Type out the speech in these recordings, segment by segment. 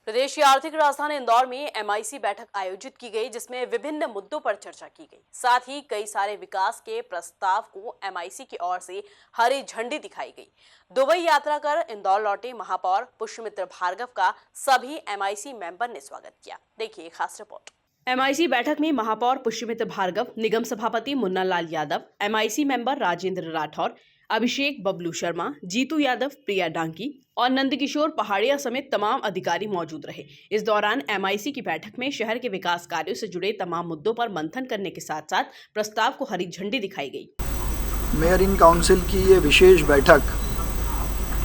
प्रदेश की आर्थिक राजधानी इंदौर में एमआईसी बैठक आयोजित की गई, जिसमें विभिन्न मुद्दों पर चर्चा की गई। साथ ही कई सारे विकास के प्रस्ताव को एमआईसी की ओर से हरी झंडी दिखाई गई। दुबई यात्रा कर इंदौर लौटे महापौर पुष्यमित्र भार्गव का सभी एमआईसी मेंबर ने स्वागत किया। देखिए खास रिपोर्ट। एमआईसी बैठक में महापौर पुष्यमित्र भार्गव, निगम सभापति मुन्ना लाल यादव, एमआईसी मेंबर राजेंद्र राठौर, अभिषेक बबलू शर्मा, जीतू यादव, प्रिया डांकी और नंदकिशोर पहाड़िया समेत तमाम अधिकारी मौजूद रहे। इस दौरान एमआईसी की बैठक में शहर के विकास कार्यों से जुड़े तमाम मुद्दों पर मंथन करने के साथ साथ प्रस्ताव को हरी झंडी दिखाई गई। मेयर इन काउंसिल की ये विशेष बैठक,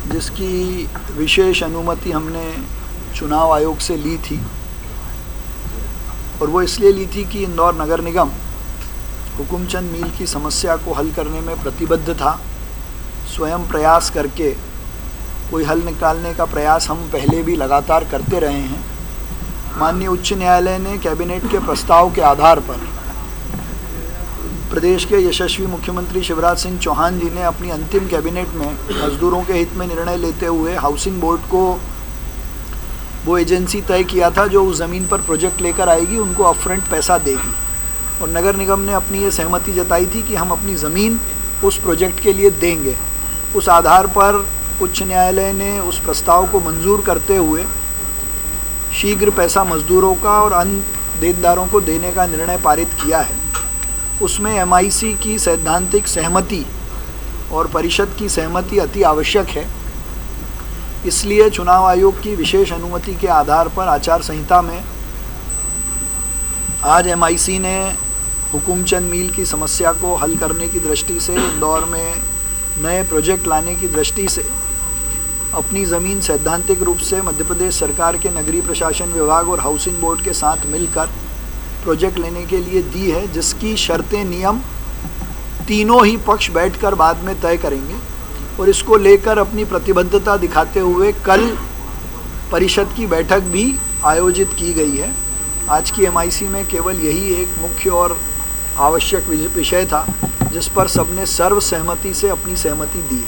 जिसकी विशेष अनुमति हमने चुनाव आयोग से ली थी, और वो इसलिए ली थी कि इंदौर नगर निगम हुकुमचंद मील की समस्या को हल करने में प्रतिबद्ध था। स्वयं प्रयास करके कोई हल निकालने का प्रयास हम पहले भी लगातार करते रहे हैं। माननीय उच्च न्यायालय ने कैबिनेट के प्रस्ताव के आधार पर प्रदेश के यशस्वी मुख्यमंत्री शिवराज सिंह चौहान जी ने अपनी अंतिम कैबिनेट में मजदूरों के हित में निर्णय लेते हुए हाउसिंग बोर्ड को वो एजेंसी तय किया था जो उस ज़मीन पर प्रोजेक्ट लेकर आएगी, उनको अपफ्रंट पैसा देगी। और नगर निगम ने अपनी ये सहमति जताई थी कि हम अपनी ज़मीन उस प्रोजेक्ट के लिए देंगे। उस आधार पर उच्च न्यायालय ने उस प्रस्ताव को मंजूर करते हुए शीघ्र पैसा मजदूरों का और अन्य देनदारों को देने का निर्णय पारित किया है। उसमें एमआईसी की सैद्धांतिक सहमति और परिषद की सहमति अति आवश्यक है। इसलिए चुनाव आयोग की विशेष अनुमति के आधार पर आचार संहिता में आज एमआईसी ने हुकुमचंद मील की समस्या को हल करने की दृष्टि से, इंदौर में नए प्रोजेक्ट लाने की दृष्टि से अपनी ज़मीन सैद्धांतिक रूप से मध्य प्रदेश सरकार के नगरीय प्रशासन विभाग और हाउसिंग बोर्ड के साथ मिलकर प्रोजेक्ट लेने के लिए दी है, जिसकी शर्तें, नियम तीनों ही पक्ष बैठकर बाद में तय करेंगे। और इसको लेकर अपनी प्रतिबद्धता दिखाते हुए कल परिषद की बैठक भी आयोजित की गई है। आज की एमआईसी में केवल यही एक मुख्य और आवश्यक विषय था जिस पर सबने सर्वसहमति से अपनी सहमति दी।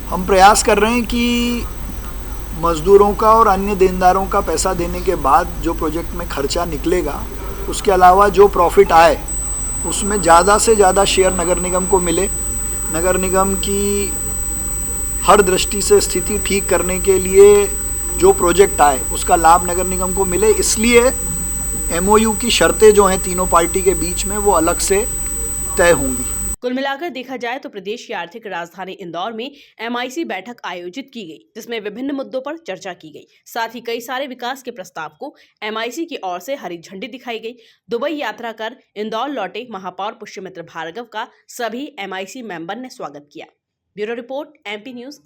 हम प्रयास कर रहे हैं कि मजदूरों का और अन्य देनदारों का पैसा देने के बाद जो प्रोजेक्ट में खर्चा निकलेगा, उसके अलावा जो प्रॉफिट आए उसमें ज़्यादा से ज़्यादा शेयर नगर निगम को मिले। नगर निगम की हर दृष्टि से स्थिति ठीक करने के लिए जो प्रोजेक्ट आए उसका लाभ नगर निगम को मिले। इसलिए एमओयू की शर्तें जो हैं तीनों पार्टी के बीच में, वो अलग से तय होंगी। कुल मिलाकर देखा जाए तो प्रदेश की आर्थिक राजधानी इंदौर में एमआईसी बैठक आयोजित की गई, जिसमें विभिन्न मुद्दों पर चर्चा की गई। साथ ही कई सारे विकास के प्रस्ताव को एमआईसी की ओर से हरी झंडी दिखाई गई। दुबई यात्रा कर इंदौर लौटे महापौर पुष्यमित्र भार्गव का सभी एमआईसी मेंबर ने स्वागत किया। Bureau report, MP news.